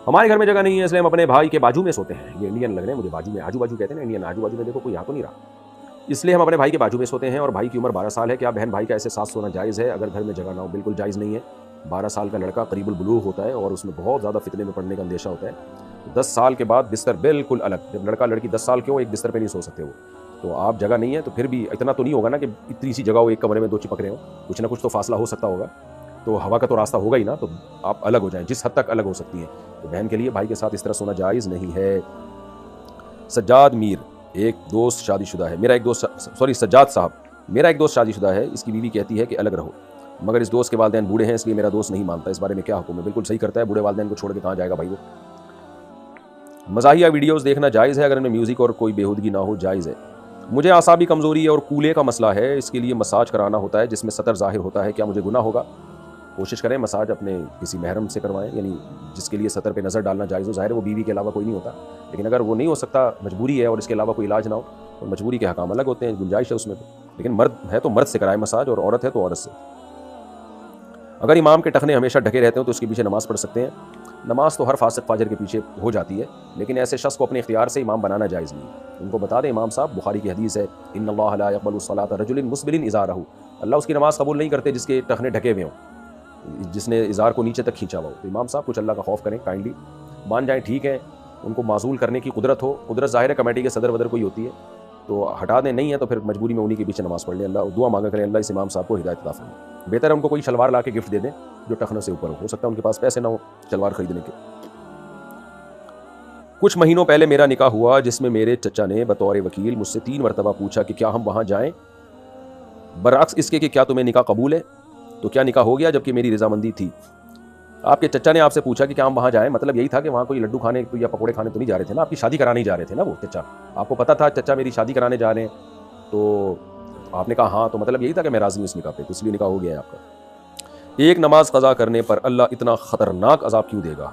ہمارے گھر میں جگہ نہیں ہے اس لیے ہم اپنے بھائی کے بازو میں سوتے ہیں. یہ انڈین لگ رہے ہیں مجھے, بازو میں, آجو بازو کہتے ہیں نا انڈین, آجو بازو میں دیکھو کوئی یہاں تو نہیں رہا, اس لیے ہم اپنے بھائی کے بازو میں سوتے ہیں. اور بھائی کی عمر 12 سال ہے. کیا بہن بھائی کا ایسے ساتھ سونا جائز ہے اگر گھر میں جگہ نہ ہو؟ بالکل جائز نہیں ہے. 12 سال کا لڑکا قریب البلوغ ہوتا ہے اور اس میں بہت زیادہ فتنے میں پڑنے کا اندیشہ ہوتا ہے. 10 سال کے بعد بستر بالکل الگ. جب لڑکا لڑکی 10 سال کے ہو, ایک بستر پہ نہیں سو سکتے وہ. تو آپ جگہ نہیں ہے تو پھر بھی اتنا تو نہیں ہوگا نا کہ اتنی سی جگہ ہو, ایک کمرے میں دو چپک رہے ہوں, کچھ نہ کچھ تو فاصلہ ہو سکتا ہوگا. تو ہوا کا تو راستہ ہوگا ہی نا, تو آپ الگ ہو جائیں جس حد تک الگ ہو سکتی ہیں. تو بہن کے لیے بھائی کے ساتھ اس طرح سونا جائز نہیں ہے. سجاد میر, ایک دوست شادی شدہ ہے, میرا ایک دوست, سجاد صاحب, میرا ایک دوست شادی شدہ ہے, اس کی بیوی کہتی ہے کہ الگ رہو, مگر اس دوست کے والدین بوڑھے ہیں, اس لیے میرا دوست نہیں مانتا. اس بارے میں کیا حکم ہے؟ بالکل صحیح کرتا ہے, بوڑھے والدین کو چھوڑ کے کہاں جائے گا بھائی وہ. مزاحیہ ویڈیوز دیکھنا جائز ہے اگر ان میں میوزک اور کوئی بےہودگی نہ ہو؟ جائز ہے. مجھے اعصابی کمزوری اور کولے کا مسئلہ ہے, اس کے لیے مساج کرانا ہوتا ہے جس میں سطر ظاہر ہوتا ہے, کیا مجھے گناہ ہوگا؟ کوشش کریں مساج اپنے کسی محرم سے کروائیں, یعنی جس کے لیے سطر پہ نظر ڈالنا جائز ہو. ظاہر ہے وہ بیوی کے علاوہ کوئی نہیں ہوتا, لیکن اگر وہ نہیں ہو سکتا, مجبوری ہے اور اس کے علاوہ کوئی علاج نہ ہو, اور مجبوری کے حکام الگ ہوتے ہیں, گنجائش ہے اس میں. لیکن مرد ہے تو مرد سے کرائے مساج, اور عورت ہے تو عورت سے. اگر امام کے ٹخنے ہمیشہ ڈھکے رہتے ہوں تو اس کے پیچھے نماز پڑھ سکتے ہیں؟ نماز تو ہر فاسق فاجر کے پیچھے ہو جاتی ہے, لیکن ایسے شخص کو اپنے اختیار سے امام بنانا جائز نہیں. ان کو بتا دیں امام صاحب, بخاری کی حدیث ہے, ان اللہ لا یقبل الصلاۃ رجل مسبل ازارہ, اللہ اس کی نماز قبول نہیں کرتے جس کے ٹخنے ڈھکے ہوئے ہوں, جس نے ازار کو نیچے تک کھینچا ہوا ہو. تو امام صاحب کچھ اللہ کا خوف کریں, کائنڈلی مان جائیں, ٹھیک ہے, ان کو معزول کرنے کی قدرت ہو, قدرت ظاہر ہے کمیٹی کے صدر ودر کوئی ہوتی ہے تو ہٹا دیں, نہیں ہے تو پھر مجبوری میں انہی کے پیچھے نماز پڑھ لیں. اللہ دعا مانگا کریں اللہ اس امام صاحب کو ہدایت عطا فرمائے. بہتر ہے ان کو کوئی شلوار لا کے گفٹ دے دیں جو ٹخنوں سے اوپر ہو سکتا ہے ان کے پاس پیسے نہ ہو شلوار خریدنے کے. کچھ مہینوں پہلے میرا نکاح ہوا جس میں میرے چچا نے بطور وکیل مجھ سے 3 مرتبہ پوچھا کہ کیا ہم وہاں جائیں, برعکس اس کے کہ کیا تمہیں نکاح قبول ہے. تو کیا نکاح ہو گیا جبکہ میری رضامندی تھی؟ آپ کے چچا نے آپ سے پوچھا کہ کیا ہم وہاں جائیں, مطلب یہی تھا کہ وہاں کوئی لڈو کھانے یا پکوڑے کھانے تو نہیں جا رہے تھے نا, آپ کی شادی کرانے ہی جا رہے تھے نا وہ چچا. آپ کو پتا تھا چچا میری شادی کرانے جا رہے ہیں, تو آپ نے کہا ہاں, تو مطلب یہی تھا کہ میں راضی ہوں اس نکاح پہ, تو اس لیے نکاح ہو گیا ہے آپ کا. ایک نماز قضا کرنے پر اللہ اتنا خطرناک عذاب کیوں دے گا؟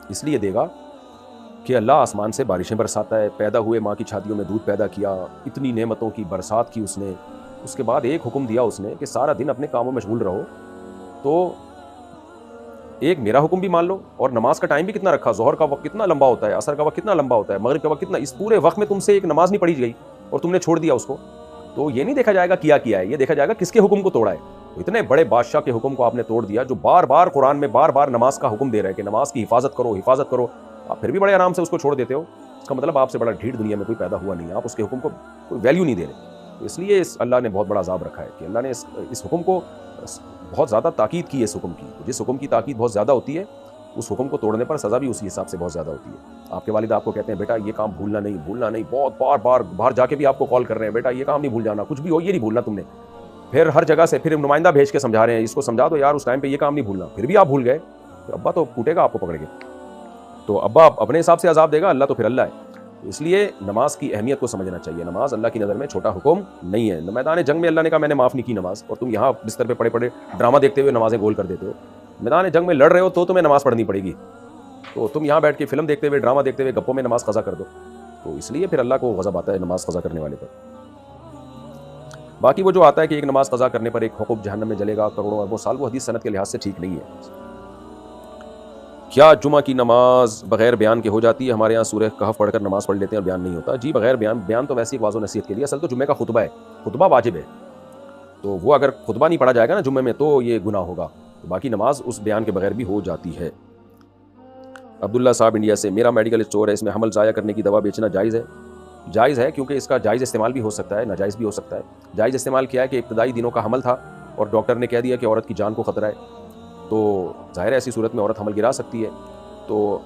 اس لیے دے گا کہ اللہ آسمان سے بارشیں برساتا ہے, پیدا ہوئے ماں کی چھاتیوں میں دودھ پیدا کیا, اتنی نعمتوں کی برسات کی اس نے, اس کے بعد ایک حکم دیا اس نے کہ سارا دن اپنے کاموں میں مشغول رہو. تو ایک میرا حکم بھی مان لو, اور نماز کا ٹائم بھی کتنا رکھا, ظہر کا وقت کتنا لمبا ہوتا ہے, عصر کا وقت کتنا لمبا ہوتا ہے, مغرب کا وقت کتنا, اس پورے وقت میں تم سے ایک نماز نہیں پڑھی گئی اور تم نے چھوڑ دیا اس کو. تو یہ نہیں دیکھا جائے گا کیا ہے, یہ دیکھا جائے گا کس کے حکم کو توڑا ہے. اتنے بڑے بادشاہ کے حکم کو آپ نے توڑ دیا جو بار بار قرآن میں بار بار نماز کا حکم دے رہے ہیں کہ نماز کی حفاظت کرو, حفاظت کرو, آپ پھر بھی بڑے آرام سے اس کو چھوڑ دیتے ہو. اس کا مطلب آپ سے بڑا ڈھیٹ دنیا میں کوئی پیدا ہوا نہیں ہے، آپ اس کے حکم کو کوئی ویلیو نہیں دے رہے. تو اس لیے اللہ نے بہت بڑا عذاب رکھا ہے کہ اللہ نے اس حکم کو بہت زیادہ تاکید کی ہے. اس حکم کی، جس حکم کی تاکید بہت زیادہ ہوتی ہے اس حکم کو توڑنے پر سزا بھی اسی حساب سے بہت زیادہ ہوتی ہے. آپ کے والد آپ کو کہتے ہیں بیٹا یہ کام بھولنا نہیں، بہت بار باہر جا کے بھی آپ کو کال کر رہے ہیں بیٹا یہ کام نہیں بھول جانا، کچھ بھی ہو یہ نہیں بھولنا تم نے. پھر ہر جگہ سے پھر نمائندہ بھیج کے سمجھا رہے ہیں اس کو سمجھا دو یار اس ٹائم پہ یہ کام نہیں بھولنا، پھر بھی آپ بھول گئے، پھر ابا تو کوٹے گا آپ کو پکڑ کے. تو ابا اپنے حساب سے عذاب دے گا، اللہ تو پھر اللہ ہے. اس لیے نماز کی اہمیت کو سمجھنا چاہیے. نماز اللہ کی نظر میں چھوٹا حکم نہیں ہے. میدان جنگ میں اللہ نے کہا میں نے معاف نہیں کی نماز، اور تم یہاں بستر پہ پڑے پڑے ڈرامہ دیکھتے ہوئے نمازیں گول کر دیتے ہو. میدان جنگ میں لڑ رہے ہو تو تمہیں نماز پڑھنی پڑے گی، تو تم یہاں بیٹھ کے فلم دیکھتے ہوئے ڈرامہ دیکھتے ہوئے گپوں میں نماز قضا کر دو. تو اس لیے پھر اللہ کو غضب آتا ہے نماز قضا کرنے والے پر. باقی وہ جو آتا ہے کہ ایک نماز قضا کرنے پر ایک حقوق جہنم میں جلے گا کروڑوں اربوں سال، وہ حدیث سند کے لحاظ سے ٹھیک نہیں ہے. کیا جمعہ کی نماز بغیر بیان کے ہو جاتی ہے؟ ہمارے یہاں سورہ کہف پڑھ کر نماز پڑھ لیتے ہیں اور بیان نہیں ہوتا. جی بغیر بیان تو ویسی ایک واضح نصیحت کے لیے، اصل تو جمعہ کا خطبہ ہے، خطبہ واجب ہے، تو وہ اگر خطبہ نہیں پڑھا جائے گا نا جمعے میں تو یہ گناہ ہوگا. باقی نماز اس بیان کے بغیر بھی ہو جاتی ہے. عبداللہ صاحب انڈیا سے، میرا میڈیکل اسٹور ہے، اس میں حمل ضائع کرنے کی دوا بیچنا جائز ہے؟ جائز ہے، کیونکہ اس کا جائز استعمال بھی ہو سکتا ہے، ناجائز بھی ہو سکتا ہے. جائز استعمال کیا ہے کہ ابتدائی دنوں کا حمل تھا اور ڈاکٹر نے کہہ دیا کہ عورت کی جان کو خطرہ ہے، تو ظاہر ہے ایسی صورت میں عورت حمل گرا سکتی ہے. تو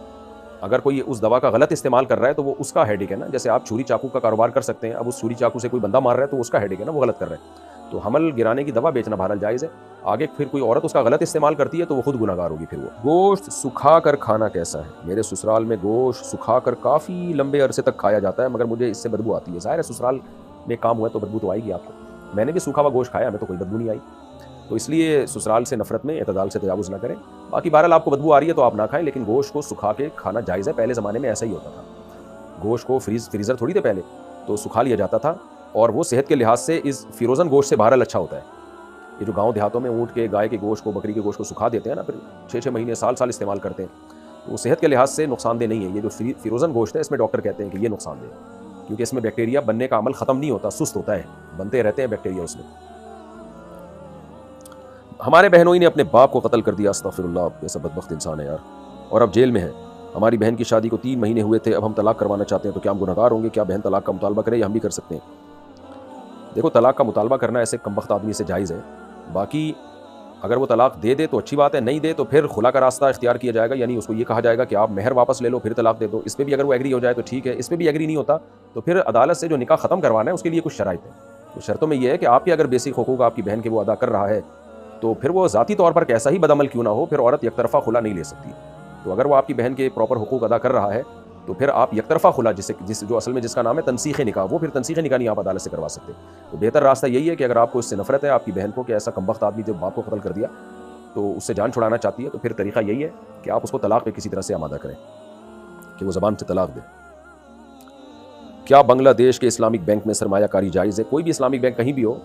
اگر کوئی اس دوا کا غلط استعمال کر رہا ہے تو وہ اس کا ہیڈک ہے نا. جیسے آپ چھری چاقو کا کاروبار کر سکتے ہیں، اب اس چھری چاقو سے کوئی بندہ مار رہا ہے تو اس کا ہیڈک ہے نا، وہ غلط کر رہا ہے. تو حمل گرانے کی دوا بیچنا بہرحال جائز ہے. آگے پھر کوئی عورت اس کا غلط استعمال کرتی ہے تو وہ خود گناہ گار ہوگی. پھر وہ گوشت سکھا کر کھانا کیسا ہے؟ میرے سسرال میں گوشت سکھا کر کافی لمبے عرصے تک کھایا جاتا ہے، مگر مجھے اس سے بدبو آتی ہے. ظاہر ہے سسرال میں کام ہوا ہے تو بدبو تو آئے گی آپ کو. میں نے بھی سوکھا ہوا گوشت کھایا، ہمیں تو کوئی بدبو نہیں آئی. تو اس لیے سسرال سے نفرت میں اعتدال سے تجاوز نہ کریں. باقی بہرحال آپ کو بدبو آ رہی ہے تو آپ نہ کھائیں، لیکن گوشت کو سکھا کے کھانا جائز ہے. پہلے زمانے میں ایسا ہی ہوتا تھا، گوشت کو فریزر تھوڑی تھے پہلے، تو سکھا لیا جاتا تھا، اور وہ صحت کے لحاظ سے اس فروزن گوشت سے بہرحال اچھا ہوتا ہے. یہ جو گاؤں دیہاتوں میں اونٹ کے گائے کے گوشت کو بکری کے گوشت کو سکھا دیتے ہیں نا، پھر 6 مہینے سال استعمال کرتے ہیں، تو وہ صحت کے لحاظ سے نقصان دہ نہیں ہے. یہ جو فروزن گوشت ہے اس میں ڈاکٹر کہتے ہیں کہ یہ نقصان دہ ہے، کیونکہ اس میں بیکٹیریا بننے کا عمل ختم نہیں ہوتا، سست ہوتا ہے، بنتے رہتے ہیں بیکٹیریا اس میں. ہمارے بہنوئی نے اپنے باپ کو قتل کر دیا، استغفر اللہ، ایسا بدبخت انسان ہے یار، اور اب جیل میں ہے. ہماری بہن کی شادی کو 3 مہینے ہوئے تھے، اب ہم طلاق کروانا چاہتے ہیں تو کیا ہم گنہگار ہوں گے؟ کیا بہن طلاق کا مطالبہ کرے یا ہم بھی کر سکتے ہیں؟ دیکھو طلاق کا مطالبہ کرنا ایسے کمبخت آدمی سے جائز ہے. باقی اگر وہ طلاق دے تو اچھی بات ہے، نہیں دے تو پھر خلا کا راستہ اختیار کیا جائے گا. یعنی اس کو یہ کہا جائے گا کہ آپ مہر واپس لے لو پھر طلاق دے دو. اس پہ بھی اگر وہ ایگری ہو جائے تو ٹھیک ہے، اس پہ بھی ایگری نہیں ہوتا تو پھر عدالت سے جو نکاح ختم کروانا ہے اس کے لیے کچھ شرائط ہے. تو شرطوں میں یہ ہے کہ آپ کے اگر بیسک حقوق آپ کی بہن کے وہ ادا کر رہا ہے تو پھر وہ ذاتی طور پر کیسا ہی بدعمل کیوں نہ ہو، پھر عورت یک طرفہ خلا نہیں لے سکتی. تو اگر وہ آپ کی بہن کے پراپر حقوق ادا کر رہا ہے تو پھر آپ یک طرفہ خلا، جو اصل میں جس کا نام ہے تنسیخ نکاح، وہ پھر تنسیخ نکاح نہیں آپ عدالت سے کروا سکتے. تو بہتر راستہ یہی ہے کہ اگر آپ کو اس سے نفرت ہے آپ کی بہن کو کہ ایسا کمبخت آدمی جو باپ کو قتل کر دیا تو اس سے جان چھڑانا چاہتی ہے، تو پھر طریقہ یہی ہے کہ آپ اس کو طلاق پہ کسی طرح سے آمادہ کریں کہ وہ زبان سے طلاق دے. کیا بنگلہ دیش کے اسلامک بینک میں سرمایہ کاری جائز ہے؟ کوئی بھی اسلامک بینک کہیں بھی ہو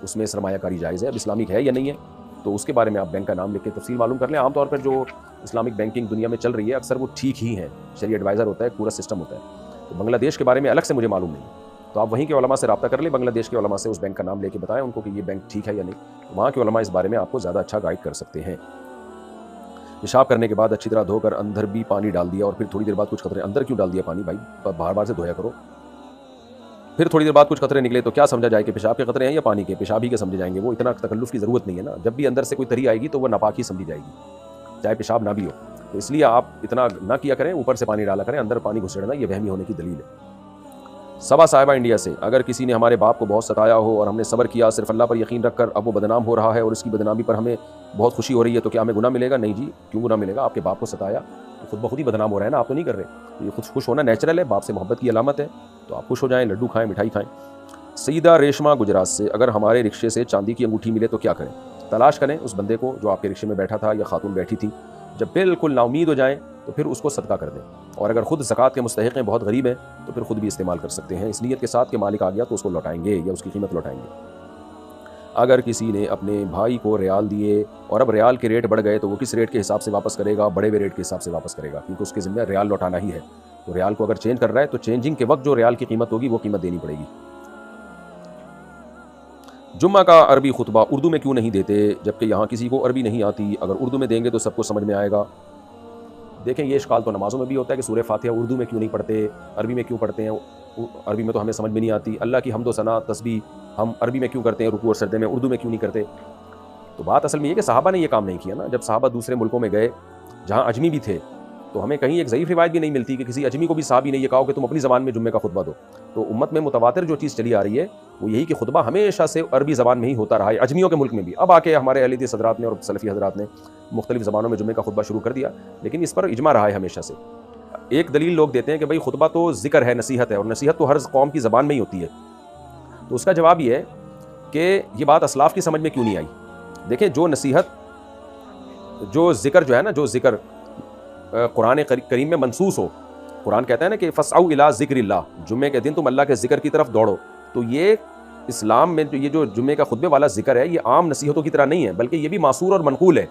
اس میں سرمایہ کاری جائز ہے. اب اسلامک ہے یا نہیں ہے تو اس کے بارے میں آپ بینک کا نام لکھ کے تفصیل معلوم کر لیں. عام طور پر جو اسلامک بینکنگ دنیا میں چل رہی ہے اکثر وہ ٹھیک ہی ہیں، شرعی ایڈوائزر ہوتا ہے، پورا سسٹم ہوتا ہے. تو بنگلہ دیش کے بارے میں الگ سے مجھے معلوم نہیں ہے، تو آپ وہیں کے علماء سے رابطہ کر لیں، بنگلہ دیش کے علماء سے اس بینک کا نام لے کے بتائیں ان کو کہ یہ بینک ٹھیک ہے یا نہیں. وہاں کے علماء اس بارے میں آپ کو زیادہ اچھا گائیڈ کر سکتے ہیں. پیشاب کرنے کے بعد اچھی طرح دھو کر اندر بھی پانی ڈال دیا اور پھر تھوڑی دیر بعد کچھ قطرے اندر کیوں ڈال دیا پانی؟ بھائی بار بار سے دھویا کرو. پھر تھوڑی دیر بعد کچھ قطرے نکلے تو کیا سمجھا جائے کہ پیشاب کے قطرے ہیں یا پانی کے؟ پیشاب ہی کے سمجھے جائیں گے، وہ اتنا تکلف کی ضرورت نہیں ہے نا. جب بھی اندر سے کوئی تری آئے گی تو وہ ناپاک ہی سمجھی جائے گی، چاہے پیشاب نہ بھی ہو. تو اس لیے آپ اتنا نہ کیا کریں، اوپر سے پانی ڈالا کریں، اندر پانی گھسیڑنا یہ وہمی ہونے کی دلیل ہے. صبا صاحبہ انڈیا سے، اگر کسی نے ہمارے باپ کو بہت ستایا ہو اور ہم نے صبر کیا صرف اللہ پر یقین رکھ کر، اب وہ بدنام ہو رہا ہے اور اس کی بدنامی پر ہمیں بہت خوشی ہو رہی ہے، تو کیا ہمیں گناہ ملے گا؟ نہیں جی، کیوں گناہ ملے گا؟ آپ کے باپ کو ستایا تو خود بخود ہی بدنام ہو رہا ہے نا، آپ تو نہیں کر رہے. تو یہ خوش ہونا نیچرل ہے، باپ سے محبت کی علامت ہے، تو آپ خوش ہو جائیں، لڈو کھائیں، مٹھائی کھائیں. سیدہ ریشما گجرات سے، اگر ہمارے رکشے سے چاندی کی انگوٹھی ملے تو کیا کریں؟ تلاش کریں اس بندے کو جو آپ کے رکشے میں بیٹھا تھا یا خاتون بیٹھی تھی. جب بالکل نا امید ہو جائیں تو پھر اس کو صدقہ کر دیں، اور اگر خود زکوٰۃ کے مستحق ہیں، بہت غریب ہیں، تو پھر خود بھی استعمال کر سکتے ہیں اس نیت کے ساتھ کہ مالک آ گیا تو اس کو لوٹائیں گے یا اس کی قیمت لوٹائیں گے. اگر کسی نے اپنے بھائی کو ریال دیے اور اب ریال کے ریٹ بڑھ گئے تو وہ کس ریٹ کے حساب سے واپس کرے گا؟ بڑے ہوئے ریٹ کے حساب سے واپس کرے گا، کیونکہ اس کے ذمہ ریال لوٹانا ہی ہے. تو ریال کو اگر چینج کر رہا ہے تو چینجنگ کے وقت جو ریال کی قیمت ہوگی وہ قیمت دینی پڑے گی. جمعہ کا عربی خطبہ اردو میں کیوں نہیں دیتے جبکہ یہاں کسی کو عربی نہیں آتی؟ اگر اردو میں دیں گے تو سب کو سمجھ میں آئے گا. دیکھیں یہ اشکال تو نمازوں میں بھی ہوتا ہے کہ سورہ فاتحہ اردو میں کیوں نہیں پڑھتے، عربی میں کیوں پڑھتے ہیں، عربی میں تو ہمیں سمجھ میں نہیں آتی، اللہ کی حمد و ثنا تسبیح ہم عربی میں کیوں کرتے ہیں رکوع اور سجدے میں، اردو میں کیوں نہیں کرتے؟ تو بات اصل میں یہ کہ صحابہ نے یہ کام نہیں کیا نا. جب صحابہ دوسرے ملکوں میں گئے جہاں اجمی بھی تھے تو ہمیں کہیں ایک ضعیف روایت بھی نہیں ملتی کہ کسی اجمی کو بھی صحابی نے یہ کہا کہ تم اپنی زبان میں جمعے کا خطبہ دو. تو امت میں متواتر جو چیز چلی آ رہی ہے وہ یہی کہ خطبہ ہمیشہ سے عربی زبان میں ہی ہوتا رہا ہے اجمیوں کے ملک میں بھی. اب آ کے ہمارے اہل حدیث حضرات نے اور سلفی حضرات نے مختلف زبانوں میں جمعے کا خطبہ شروع کر دیا، لیکن اس پر اجماع رہا ہے ہمیشہ سے. ایک دلیل لوگ دیتے ہیں کہ بھائی خطبہ تو ذکر ہے، نصیحت ہے، اور نصیحت تو ہر قوم کی زبان میں ہی ہوتی ہے. تو اس کا جواب یہ ہے کہ یہ بات اسلاف کی سمجھ میں کیوں نہیں آئی. دیکھیں جو نصیحت، جو ذکر جو ہے نا، جو ذکر قرآن کریم میں منصوص ہو، قرآن کہتا ہے نا کہ فسعوا الی ذکر اللہ، جمعے کے دن تم اللہ کے ذکر کی طرف دوڑو. تو یہ اسلام میں یہ جو جمعے کا خطبے والا ذکر ہے یہ عام نصیحتوں کی طرح نہیں ہے، بلکہ یہ بھی معصور اور منقول ہے.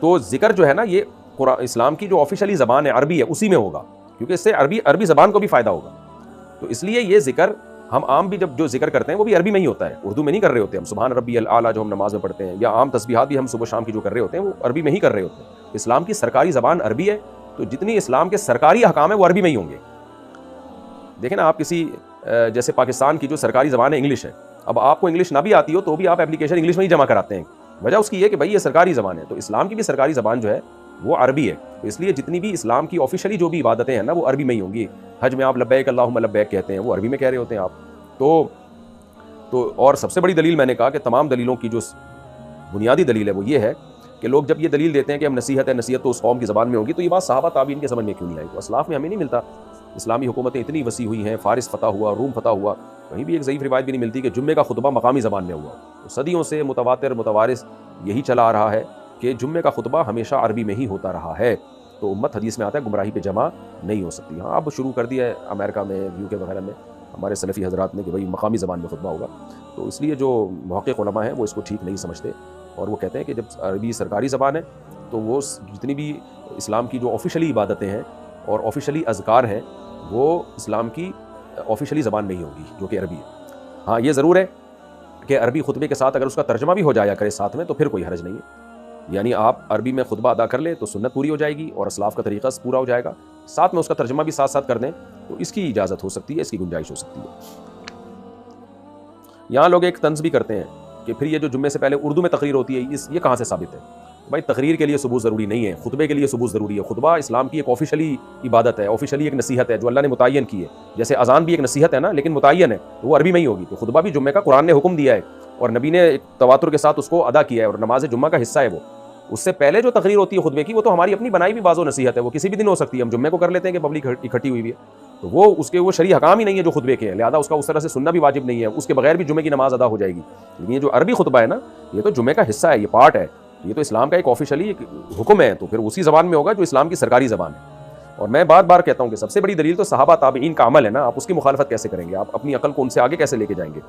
تو ذکر جو ہے نا یہ اسلام کی جو آفیشلی زبان ہے عربی ہے اسی میں ہوگا، کیونکہ اس سے عربی زبان کو بھی فائدہ ہوگا. تو اس لیے یہ ذکر ہم عام بھی جب جو ذکر کرتے ہیں وہ بھی عربی میں ہی ہوتا ہے، اردو میں نہیں کر رہے ہوتے. ہم سبحان ربی الاعلیٰ جو ہم نماز میں پڑھتے ہیں، یا عام تسبیحات بھی ہم صبح شام کی جو کر رہے ہوتے ہیں وہ عربی میں ہی کر رہے ہوتے ہیں. اسلام کی سرکاری زبان عربی ہے، تو جتنی اسلام کے سرکاری احکام ہیں وہ عربی میں ہی ہوں گے. دیکھیں نا، آپ کسی جیسے پاکستان کی جو سرکاری زبان ہے انگلش ہے، اب آپ کو انگلش نہ بھی آتی ہو تو بھی آپ اپلیکیشن انگلش میں ہی جمع کراتے ہیں. وجہ اس کی یہ کہ بھائی یہ سرکاری زبان ہے. تو اسلام کی بھی سرکاری زبان جو ہے وہ عربی ہے. تو اس لیے جتنی بھی اسلام کی آفیشلی جو بھی عبادتیں ہیں نا وہ عربی میں ہی ہوں گی. حج میں آپ لبیک اللہم لبیک کہتے ہیں، وہ عربی میں کہہ رہے ہوتے ہیں آپ. تو اور سب سے بڑی دلیل میں نے کہا کہ تمام دلیلوں کی جو بنیادی دلیل ہے وہ یہ ہے کہ لوگ جب یہ دلیل دیتے ہیں کہ ہم نصیحت ہے، نصیحت تو اس قوم کی زبان میں ہوگی، تو یہ بات صحابہ تابعین کے سمجھ میں کیوں نہیں آئی؟ تو اسلاف میں ہمیں نہیں ملتا. اسلامی حکومتیں اتنی وسیع ہوئی ہیں، فارس فتح ہوا، روم فتح ہوا، کہیں بھی ایک ضعیف روایت بھی نہیں ملتی کہ جمعے کا خطبہ مقامی زبان میں ہوا. تو صدیوں سے متواتر متوارث یہی چلا آ رہا ہے کہ جمعے کا خطبہ ہمیشہ عربی میں ہی ہوتا رہا ہے. تو امت حدیث میں آتا ہے گمراہی پہ جمع نہیں ہو سکتی. ہاں اب شروع کر دیا ہے امریکہ میں، UK وغیرہ میں ہمارے سلفی حضرات نے کہ بھائی مقامی زبان میں خطبہ ہوگا. تو اس لیے جو محقق علماء ہیں وہ اس کو ٹھیک نہیں سمجھتے، اور وہ کہتے ہیں کہ جب عربی سرکاری زبان ہے تو وہ جتنی بھی اسلام کی جو آفیشلی عبادتیں ہیں اور آفیشلی اذکار ہیں وہ اسلام کی آفیشلی زبان میں ہی ہوگی جو کہ عربی ہے. ہاں یہ ضرور ہے کہ عربی خطبے کے ساتھ اگر اس کا ترجمہ بھی ہو جایا کرے ساتھ میں تو پھر کوئی حرج نہیں ہے. یعنی آپ عربی میں خطبہ ادا کر لیں تو سنت پوری ہو جائے گی اور اسلاف کا طریقہ پورا ہو جائے گا، ساتھ میں اس کا ترجمہ بھی ساتھ ساتھ کر دیں تو اس کی اجازت ہو سکتی ہے، اس کی گنجائش ہو سکتی ہے. یہاں لوگ ایک طنز بھی کرتے ہیں کہ پھر یہ جو جمعے سے پہلے اردو میں تقریر ہوتی ہے یہ کہاں سے ثابت ہے؟ بھائی تقریر کے لیے ثبوت ضروری نہیں ہے، خطبے کے لیے ثبوت ضروری ہے. خطبہ اسلام کی ایک آفیشلی عبادت ہے، آفیشلی ایک نصیحت ہے جو اللہ نے متعین کی ہے. جیسے اذان بھی ایک نصیحت ہے نا، لیکن متعین ہے تو وہ عربی میں ہی ہوگی. تو خطبہ بھی جمعے کا قرآن نے حکم دیا ہے اور نبی نے تواتر کے ساتھ اس کو ادا کیا ہے اور نماز جمعہ کا حصہ ہے وہ. اس سے پہلے جو تقریر ہوتی ہے خطبے کی وہ تو ہماری اپنی بنائی بھی بعض و نصیحت ہے، وہ کسی بھی دن ہو سکتی ہے. ہم جمعے کو کر لیتے ہیں کہ پبلک اکٹھی ہوئی ہوئی ہے تو وہ اس کے وہ شرعی حکام ہی نہیں ہے جو خطبے کے ہیں، لہذا اس کا اس طرح سے سننا بھی واجب نہیں ہے. اس کے بغیر بھی جمعے کی نماز ادا ہو جائے گی. لیکن یہ جو عربی خطبہ ہے نا یہ تو جمعے کا حصہ ہے، یہ پارٹ ہے. یہ تو اسلام کا ایک آفیشلی ایک حکم ہے، تو پھر اسی زبان میں ہوگا جو اسلام کی سرکاری زبان ہے. اور میں بار بار کہتا ہوں کہ سب سے بڑی دلیل تو صحابہ تابعین کا عمل ہے نا. آپ اس کی مخالفت کیسے کریں گے؟ آپ اپنی عقل کو ان سے آگے کیسے لے کے جائیں گے؟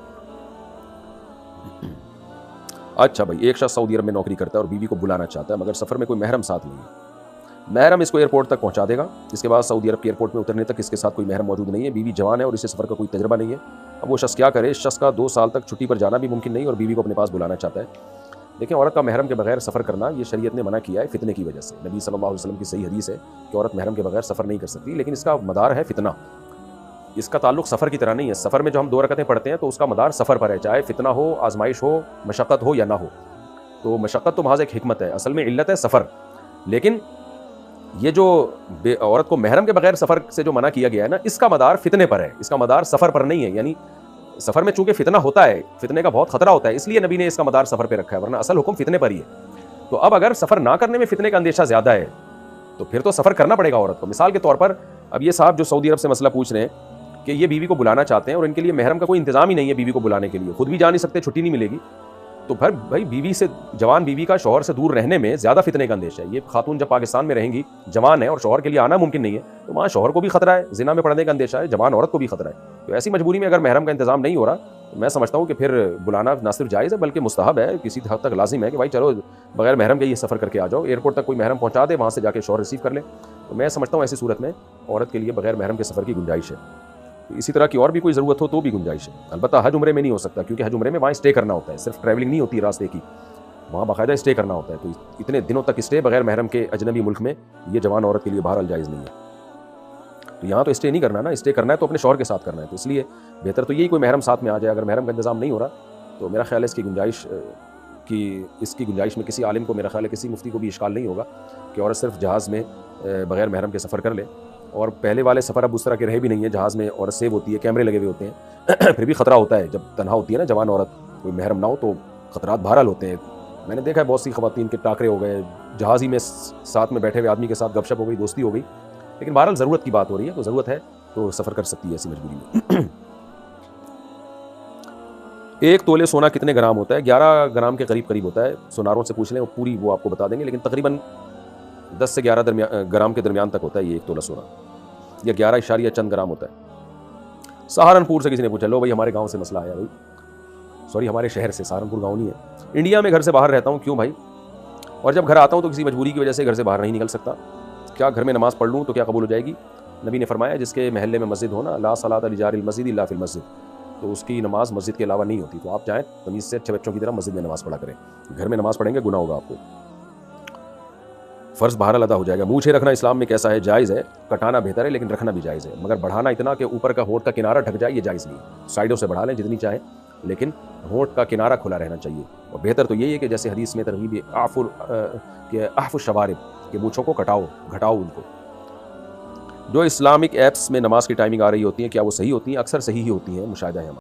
اچھا بھائی، ایک شخص سعودی عرب میں نوکری کرتا ہے اور بیوی کو بلانا چاہتا ہے مگر سفر میں کوئی محرم ساتھ نہیں ہے. محرم اس کو ایئرپورٹ تک پہنچا دے گا، اس کے بعد سعودی عرب کے ایئرپورٹ میں اترنے تک اس کے ساتھ کوئی محرم موجود نہیں ہے. بیوی جوان ہے اور اسے سفر کا کوئی تجربہ نہیں ہے. اب وہ شخص کیا کرے؟ اس شخص کا 2 سال تک چھٹی پر جانا بھی ممکن نہیں اور بیوی کو اپنے پاس بلانا چاہتا ہے. دیکھیں، عورت کا محرم کے بغیر سفر کرنا یہ شریعت نے منع کیا ہے فتنے کی وجہ سے. نبی صلی اللہ علیہ وسلم کی صحیح حدیث ہے کہ عورت محرم کے بغیر سفر نہیں کر سکتی، لیکن اس کا مدار ہے فتنہ. اس کا تعلق سفر کی طرح نہیں ہے. سفر میں جو ہم 2 رکعتیں پڑھتے ہیں تو اس کا مدار سفر پر ہے، چاہے فتنہ ہو، آزمائش ہو، مشقت ہو یا نہ ہو. تو مشقت تو محض ایک حکمت ہے، اصل میں علت ہے سفر. لیکن یہ جو عورت کو محرم کے بغیر سفر سے جو منع کیا گیا ہے نا، اس کا مدار فتنے پر ہے، اس کا مدار سفر پر نہیں ہے. یعنی سفر میں چونکہ فتنہ ہوتا ہے، فتنے کا بہت خطرہ ہوتا ہے، اس لیے نبی نے اس کا مدار سفر پہ رکھا ہے، ورنہ اصل حکم فتنے پر ہی ہے. تو اب اگر سفر نہ کرنے میں فتنے کا اندیشہ زیادہ ہے تو پھر تو سفر کرنا پڑے گا عورت کو. مثال کے طور پر اب یہ صاحب جو سعودی عرب سے مسئلہ پوچھ رہے ہیں کہ یہ بیوی کو بلانا چاہتے ہیں اور ان کے لیے محرم کا کوئی انتظام ہی نہیں ہے بیوی کو بلانے کے لیے، خود بھی جا نہیں سکتے، چھٹی نہیں ملے گی، تو پھر بھائی بیوی سے، جوان بیوی کا شوہر سے دور رہنے میں زیادہ فتنے کا اندیشہ ہے. یہ خاتون جب پاکستان میں رہیں گی، جوان ہے اور شوہر کے لیے آنا ممکن نہیں ہے، تو وہاں شوہر کو بھی خطرہ ہے، زنا میں پڑنے کا اندیشہ ہے، جوان عورت کو بھی خطرہ ہے. تو ایسی مجبوری میں اگر محرم کا انتظام نہیں ہو رہا تو میں سمجھتا ہوں کہ پھر بلانا نہ صرف جائز ہے بلکہ مستحب ہے، کسی حد تک لازم ہے کہ بھائی چلو بغیر محرم کے یہ سفر کر کے آ جاؤ. ایئرپورٹ تک کوئی محرم پہنچا دے، وہاں سے جا کے شوہر ریسیو کر لے. تو میں سمجھتا ہوں ایسی صورت میں عورت کے لیے بغیر محرم کے سفر کی گنجائش ہے. اسی طرح کی اور بھی کوئی ضرورت ہو تو بھی گنجائش ہے. البتہ حج عمرے میں نہیں ہو سکتا، کیونکہ حج عمرے میں وہاں اسٹے کرنا ہوتا ہے، صرف ٹریولنگ نہیں ہوتی راستے کی. وہاں باقاعدہ اسٹے کرنا ہوتا ہے. تو اتنے دنوں تک اسٹے بغیر محرم کے اجنبی ملک میں یہ جوان عورت کے لیے بہرحال جائز نہیں ہے. تو یہاں تو اسٹے نہیں کرنا نا, اسٹے کرنا ہے تو اپنے شوہر کے ساتھ کرنا ہے. تو اس لیے بہتر تو یہی کوئی محرم ساتھ میں آ جائے. اگر محرم کا انتظام نہیں ہو رہا تو میرا خیال ہے اس کی گنجائش میں کسی عالم کو, میرا خیال ہے کسی مفتی کو بھی اشکال نہیں ہوگا کہ عورت صرف جہاز میں بغیر محرم کے سفر کر لے. اور پہلے والے سفر اب اس طرح کے رہے بھی نہیں ہیں. جہاز میں عورت سیو ہوتی ہے, کیمرے لگے ہوئے ہوتے ہیں, پھر بھی خطرہ ہوتا ہے. جب تنہا ہوتی ہے نا جوان عورت, کوئی محرم نہ ہو تو خطرات بہرحال ہوتے ہیں. میں نے دیکھا ہے بہت سی خواتین کے ٹاکرے ہو گئے, جہاز ہی میں ساتھ میں بیٹھے ہوئے آدمی کے ساتھ گپ شپ ہو گئی, دوستی ہو گئی. لیکن بہرحال ضرورت کی بات ہو رہی ہے, تو ضرورت ہے تو سفر کر سکتی ہے ایسی مجبوری میں. 1 تولے سونا کتنے گرام ہوتا ہے؟ 11 گرام کے قریب ہوتا ہے. سوناروں سے پوچھ لیں, پوری وہ آپ کو بتا دیں گے, لیکن تقریباً 10 سے 11 گرام کے درمیان تک ہوتا ہے یہ 1 تولہ سونا, یا 11 اشاریہ چند گرام ہوتا ہے. سہارنپور سے کسی نے پوچھا, لو بھائی ہمارے گاؤں سے مسئلہ آیا بھائی, سوری ہمارے شہر سے, سہارنپور گاؤں نہیں ہے. انڈیا میں گھر سے باہر رہتا ہوں, کیوں بھائی؟ اور جب گھر آتا ہوں تو کسی مجبوری کی وجہ سے گھر سے باہر نہیں نکل سکتا, کیا گھر میں نماز پڑھ لوں تو کیا قبول ہو جائے گی؟ نبی نے فرمایا جس کے محلے میں مسجد ہو نا, لا صلاۃ لجار المسجد الا فی المسجد, تو اس کی نماز مسجد کے علاوہ نہیں ہوتی. تو آپ جائیں تمیز سے اچھے بچوں کی طرح مسجد میں نماز پڑھا کریں. گھر میں نماز پڑھیں گے گناہ ہوگا آپ کو. فرض بہرحال ادا ہو جائے گا. مونچھیں رکھنا اسلام میں کیسا ہے؟ جائز ہے. کٹانا بہتر ہے لیکن رکھنا بھی جائز ہے, مگر بڑھانا اتنا کہ اوپر کا ہونٹ کا کنارہ ڈھک جائے, یہ جائز نہیں. سائڈوں سے بڑھا لیں جتنی چاہیں, لیکن ہونٹ کا کنارہ کھلا رہنا چاہیے. اور بہتر تو یہی ہے کہ جیسے حدیث میں ترغیب اعفوا الشوارب, کہ مونچھوں کو گھٹاؤ ان کو. جو اسلامک ایپس میں نماز کی ٹائمنگ آ رہی ہوتی ہیں, کیا وہ صحیح ہوتی ہیں؟ اکثر صحیح ہی ہوتی ہیں, مشاہدہ ہے ہمارا.